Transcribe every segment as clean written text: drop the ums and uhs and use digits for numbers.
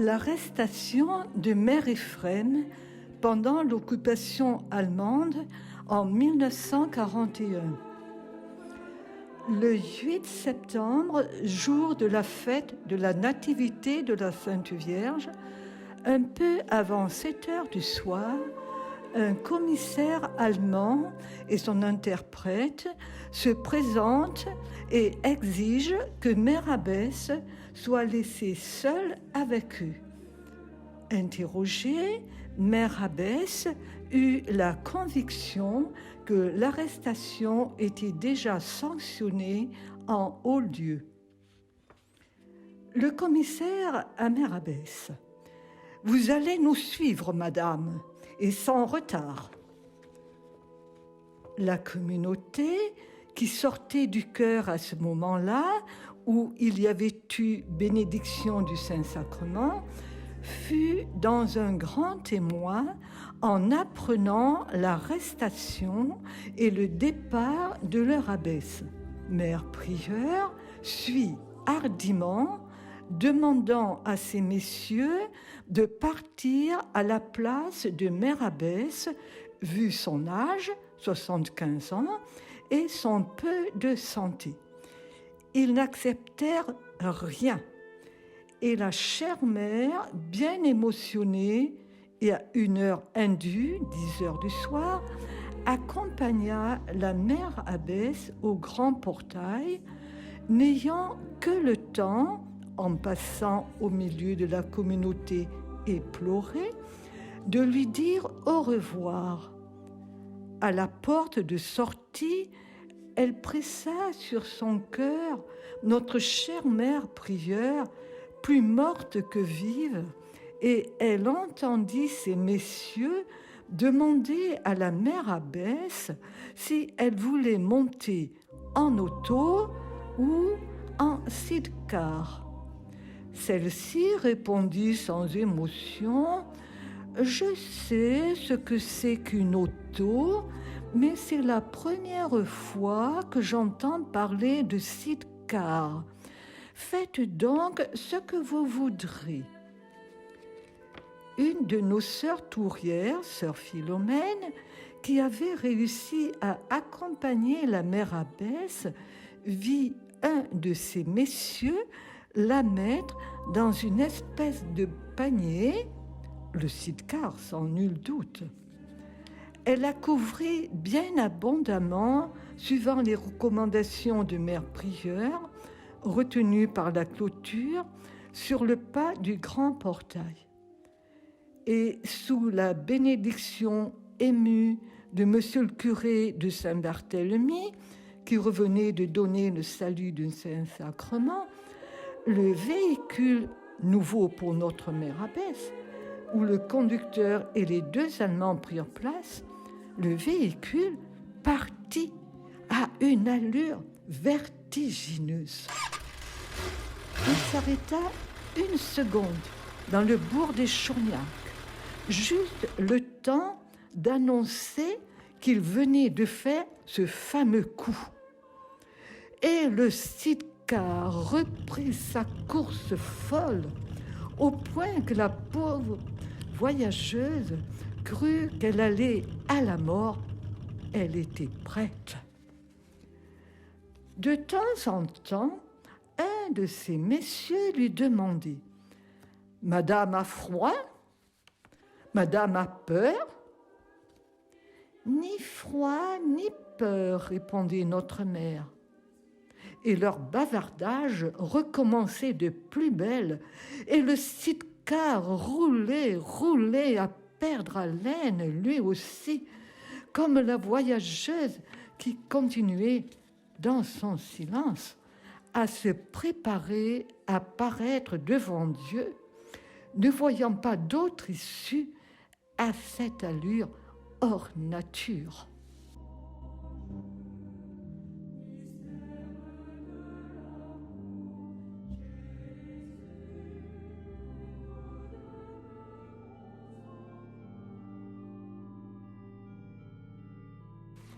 L'arrestation de Mère Ephrem pendant l'occupation allemande en 1941. Le 8 septembre, jour de la fête de la Nativité de la Sainte Vierge, un peu avant 7 heures du soir, un commissaire allemand et son interprète se présentent et exigent que Mère Abbesse soit laissée seule avec eux. Interrogée, Mère Abbesse eut la conviction que l'arrestation était déjà sanctionnée en haut lieu. Le commissaire à Mère Abbesse: « Vous allez nous suivre, madame, et sans retard. » La communauté, qui sortait du chœur à ce moment-là, où il y avait eu bénédiction du Saint-Sacrement, fut dans un grand émoi en apprenant l'arrestation et le départ de leur abbesse. Mère Prieure suit hardiment, demandant à ces messieurs de partir à la place de Mère Abbesse, vu son âge, 75 ans, et son peu de santé. Ils n'acceptèrent rien. Et la chère mère, bien émotionnée, et à une heure indue, 10 heures du soir, accompagna la mère abbesse au grand portail, n'ayant que le temps, en passant au milieu de la communauté éplorée, de lui dire au revoir. À la porte de sortie, elle pressa sur son cœur notre chère mère prieure, plus morte que vive, et elle entendit ces messieurs demander à la mère abbesse si elle voulait monter en auto ou en sidecar. Celle-ci répondit sans émotion: « Je sais ce que c'est qu'une auto, mais c'est la première fois que j'entends parler de sidecar. Faites donc ce que vous voudrez. » Une de nos sœurs tourières, sœur Philomène, qui avait réussi à accompagner la mère abbesse, vit un de ces messieurs la mettre dans une espèce de panier, le sidecar sans nul doute. Elle la couvrit bien abondamment, suivant les recommandations de Mère Prieure, retenues par la clôture, sur le pas du grand portail. Et sous la bénédiction émue de Monsieur le curé de Saint-Barthélemy, qui revenait de donner le salut d'un Saint-Sacrement, le véhicule nouveau pour notre mère abbesse, où le conducteur et les 2 Allemands prirent place, le véhicule partit à une allure vertigineuse. Il s'arrêta 1 seconde dans le bourg des Chognacs, juste le temps d'annoncer qu'il venait de faire ce fameux coup. Et le sidecar reprit sa course folle, au point que la pauvre voyageuse crut qu'elle allait à la mort. Elle était prête. De temps en temps, un de ces messieurs lui demandait: « Madame a froid ? Madame a peur ?» « Ni froid, ni peur, » répondait notre mère. Et leur bavardage recommençait de plus belle, et le sidecar roulait à perdre haleine, lui aussi, comme la voyageuse qui continuait, dans son silence, à se préparer à paraître devant Dieu, ne voyant pas d'autre issue à cette allure hors nature.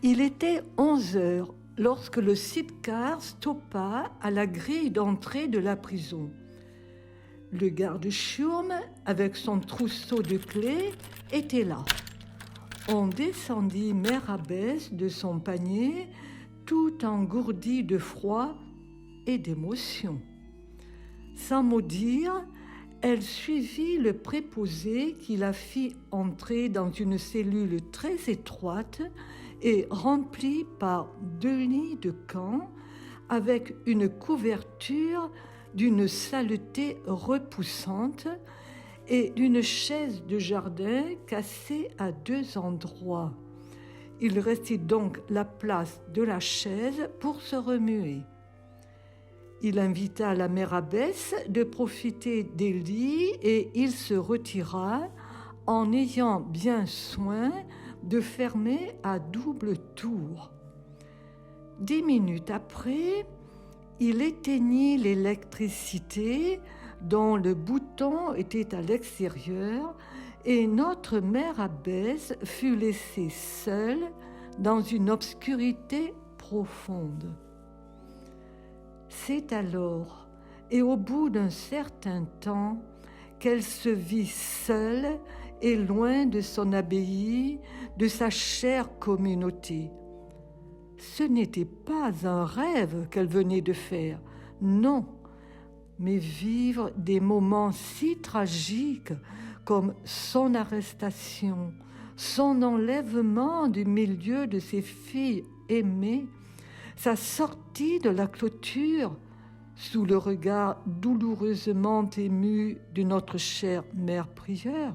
Il était 11 heures lorsque le sidecar stoppa à la grille d'entrée de la prison. Le garde-chiourme, avec son trousseau de clés, était là. On descendit Mère Abbesse de son panier, tout engourdi de froid et d'émotion. Sans mot dire, elle suivit le préposé qui la fit entrer dans une cellule très étroite et remplie par 2 lits de camp avec une couverture d'une saleté repoussante et d'une chaise de jardin cassée à 2 endroits. Il restait donc la place de la chaise pour se remuer. Il invita la mère abbesse de profiter des lits et il se retira en ayant bien soin de fermer à double tour. 10 minutes après, il éteignit l'électricité dont le bouton était à l'extérieur et notre mère abbesse fut laissée seule dans une obscurité profonde. C'est alors, et au bout d'un certain temps, qu'elle se vit seule et loin de son abbaye, de sa chère communauté. Ce n'était pas un rêve qu'elle venait de faire, non, mais vivre des moments si tragiques comme son arrestation, son enlèvement du milieu de ses filles aimées, sa sortie de la clôture sous le regard douloureusement ému de notre chère mère prieure,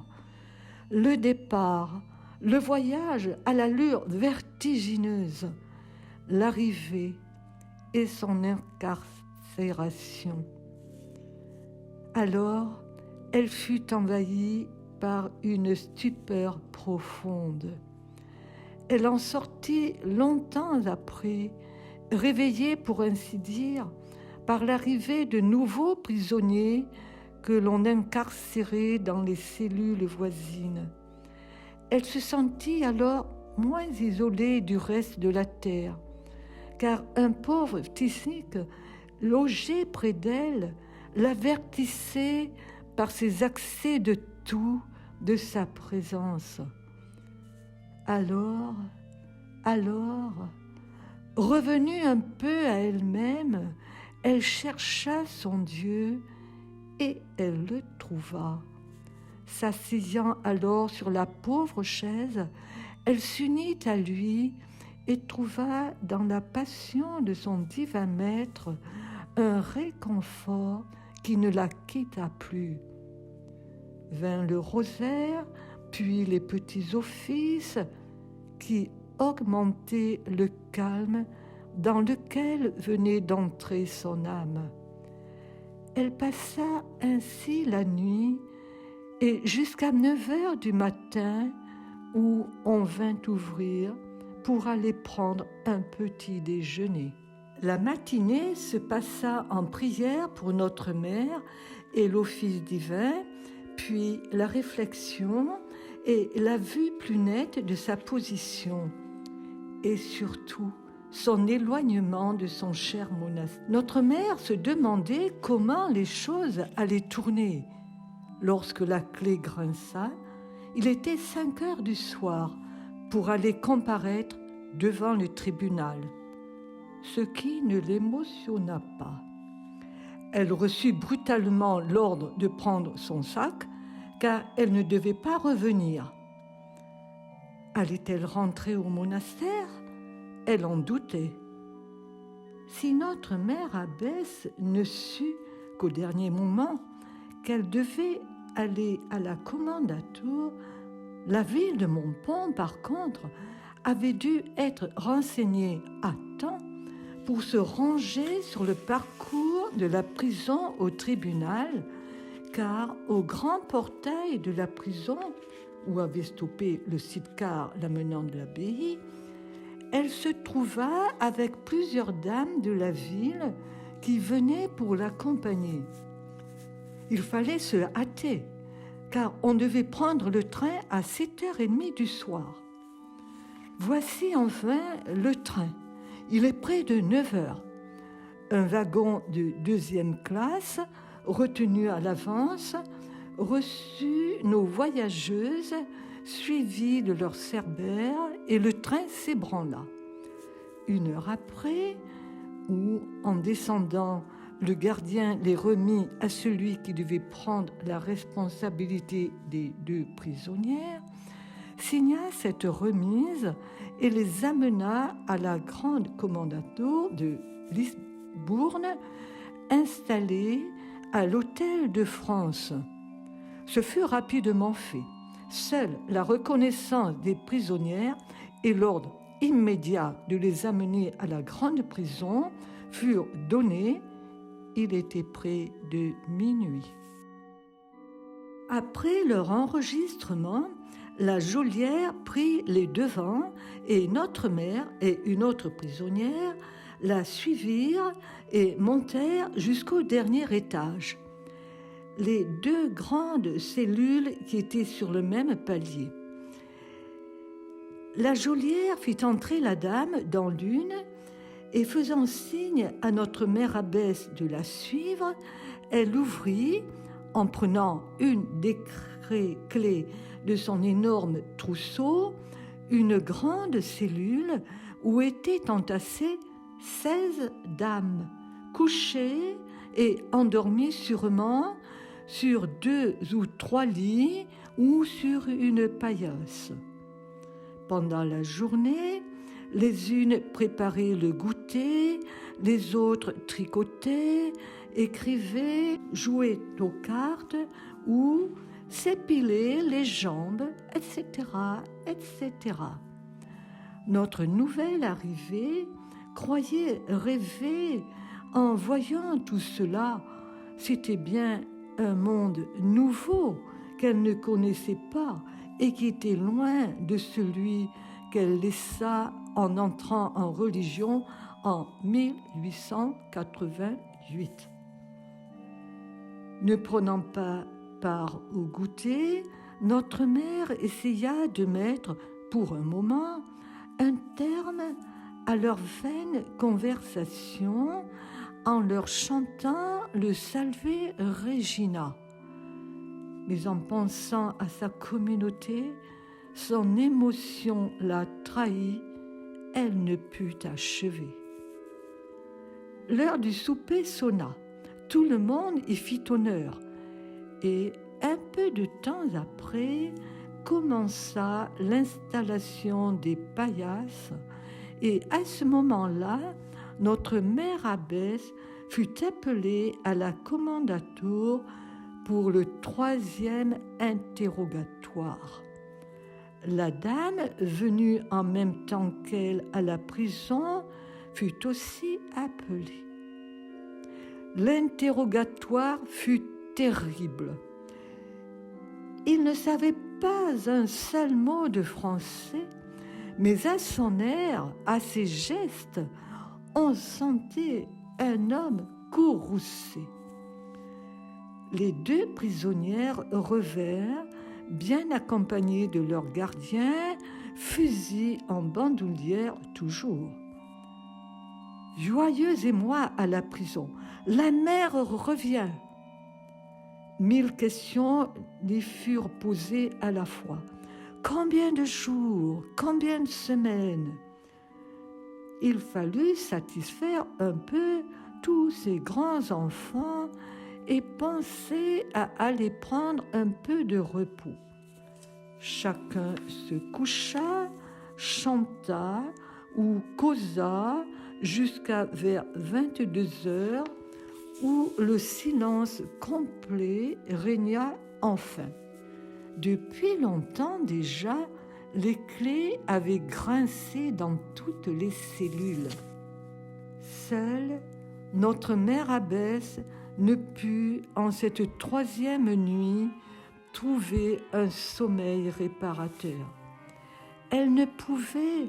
le départ, le voyage à l'allure vertigineuse, l'arrivée et son incarcération. Alors, elle fut envahie par une stupeur profonde. Elle en sortit longtemps après, réveillée pour ainsi dire par l'arrivée de nouveaux prisonniers que l'on incarcérait dans les cellules voisines. Elle se sentit alors moins isolée du reste de la terre, car un pauvre psychique logé près d'elle l'avertissait par ses accès de toux de sa présence. Alors, revenue un peu à elle-même, elle chercha son Dieu et elle le trouva. S'asseyant alors sur la pauvre chaise, elle s'unit à lui et trouva dans la passion de son divin maître un réconfort qui ne la quitta plus. Vint le rosaire, puis les petits offices qui augmentaient le calme dans lequel venait d'entrer son âme. Elle passa ainsi la nuit et jusqu'à 9h du matin où on vint ouvrir pour aller prendre un petit déjeuner. La matinée se passa en prière pour notre mère et l'office divin, puis la réflexion et la vue plus nette de sa position, et surtout son éloignement de son cher monastère. Notre mère se demandait comment les choses allaient tourner. Lorsque la clé grinça, il était 5h du soir pour aller comparaître devant le tribunal, ce qui ne l'émotionna pas. Elle reçut brutalement l'ordre de prendre son sac, car elle ne devait pas revenir. Allait-elle rentrer au monastère ? Elle en doutait. Si notre mère abbesse ne sut qu'au dernier moment qu'elle devait aller à la commandature, la ville de Montpont, par contre, avait dû être renseignée à temps pour se ranger sur le parcours de la prison au tribunal, car au grand portail de la prison, où avait stoppé le sidecar l'amenant de l'abbaye, elle se trouva avec plusieurs dames de la ville qui venaient pour l'accompagner. Il fallait se hâter, car on devait prendre le train à 7h30 du soir. Voici enfin le train. Il est près de 9h. Un wagon de 2e classe retenus à l'avance, reçut nos voyageuses, suivies de leurs cerbères, et le train s'ébranla. 1 heure après, où, en descendant, le gardien les remit à celui qui devait prendre la responsabilité des 2 prisonnières, signa cette remise et les amena à la grande commandatur de Lisbourne, installée à l'Hôtel de France. Ce fut rapidement fait. Seule la reconnaissance des prisonnières et l'ordre immédiat de les amener à la grande prison furent donnés. Il était près de minuit. Après leur enregistrement, la geôlière prit les devants et notre mère et une autre prisonnière la suivirent et montèrent jusqu'au dernier étage. Les 2 grandes cellules qui étaient sur le même palier. La geôlière fit entrer la dame dans l'une et faisant signe à notre mère abbesse de la suivre, elle ouvrit, en prenant une des clés de son énorme trousseau, une grande cellule où étaient entassées 16 dames, couchées et endormies sûrement sur 2 ou 3 lits ou sur une paillasse. Pendant la journée, les unes préparaient le goûter, les autres tricotaient, écrivaient, jouaient aux cartes ou s'épilaient les jambes, etc., etc. Notre nouvelle arrivée croyait rêver en voyant tout cela. C'était bien un monde nouveau qu'elle ne connaissait pas et qui était loin de celui qu'elle laissa en entrant en religion en 1888. Ne prenant pas part au goûter, notre mère essaya de mettre, pour un moment, un terme à leur vaine conversation en leur chantant le Salve Regina. Mais en pensant à sa communauté, son émotion la trahit, elle ne put achever. L'heure du souper sonna, tout le monde y fit honneur, et un peu de temps après commença l'installation des paillasses, et à ce moment-là, notre mère abbesse fut appelée à la commandatur pour le 3e interrogatoire. La dame, venue en même temps qu'elle à la prison, fut aussi appelée. L'interrogatoire fut terrible. Il ne savait pas un seul mot de français, mais à son air, à ses gestes, on sentait un homme courroucé. Les 2 prisonnières revinrent, bien accompagnées de leurs gardiens, fusil en bandoulière toujours. Joyeuse émoi à la prison, la mère revient. 1000 questions lui furent posées à la fois. Combien de jours? Combien de semaines? Il fallut satisfaire un peu tous ces grands enfants et penser à aller prendre un peu de repos. Chacun se coucha, chanta ou causa jusqu'à vers 22 heures où le silence complet régna enfin. Depuis longtemps déjà, les clés avaient grincé dans toutes les cellules. Seule notre mère abbesse ne put, en cette 3e nuit, trouver un sommeil réparateur. Elle ne pouvait,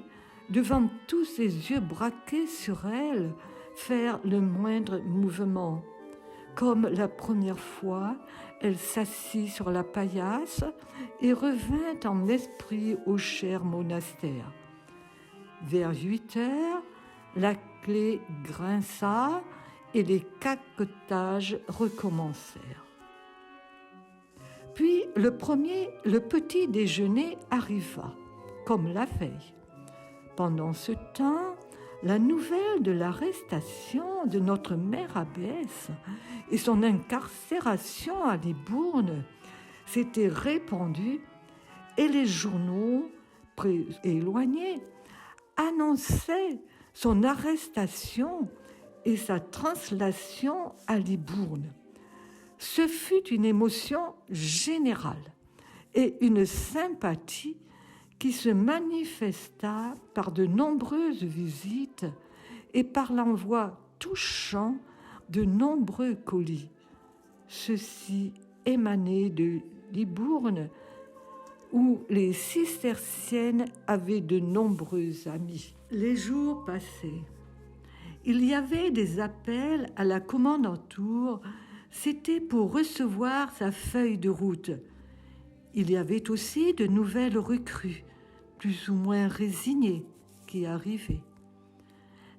devant tous ces yeux braqués sur elle, faire le moindre mouvement. Comme la première fois, elle s'assit sur la paillasse et revint en esprit au cher monastère. Vers 8 heures, la clé grinça et les caquetages recommencèrent. Puis le petit déjeuner arriva, comme la veille. Pendant ce temps, la nouvelle de l'arrestation de notre mère abbesse et son incarcération à Libourne s'était répandue et les journaux éloignés annonçaient son arrestation et sa translation à Libourne. Ce fut une émotion générale et une sympathie qui se manifesta par de nombreuses visites et par l'envoi touchant de nombreux colis. Ceux-ci émanaient de Libourne, où les cisterciennes avaient de nombreux amis. Les jours passaient. Il y avait des appels à la commandanture, c'était pour recevoir sa feuille de route. Il y avait aussi de nouvelles recrues, plus ou moins résignées, qui arrivaient.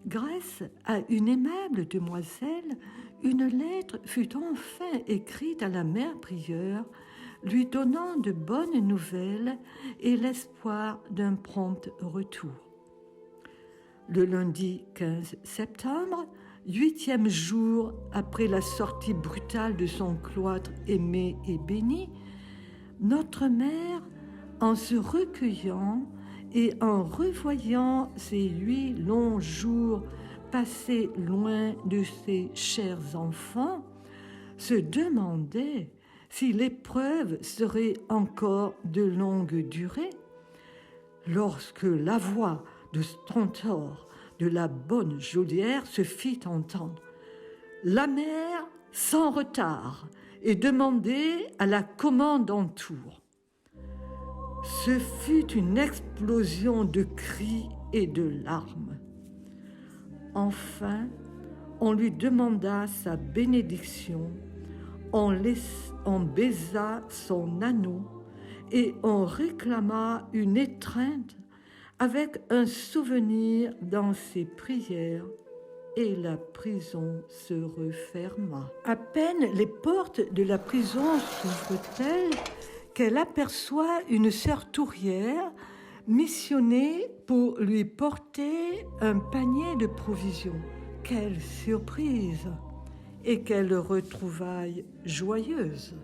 Grâce à une aimable demoiselle, une lettre fut enfin écrite à la mère prieure, lui donnant de bonnes nouvelles et l'espoir d'un prompt retour. Le lundi 15 septembre, 8e jour après la sortie brutale de son cloître aimé et béni, notre mère, en se recueillant et en revoyant ces 8 longs jours passés loin de ses chers enfants, se demandait si l'épreuve serait encore de longue durée. Lorsque la voix de Stentor de la bonne geôlière se fit entendre, la mère, sans retard, est demandée à la commandanture. Ce fut une explosion de cris et de larmes. Enfin, on lui demanda sa bénédiction, on baisa son anneau et on réclama une étreinte avec un souvenir dans ses prières, et la prison se referma. À peine les portes de la prison s'ouvrent-elles qu'elle aperçoit une sœur tourière missionnée pour lui porter un panier de provisions. Quelle surprise! Et quelle retrouvaille joyeuse!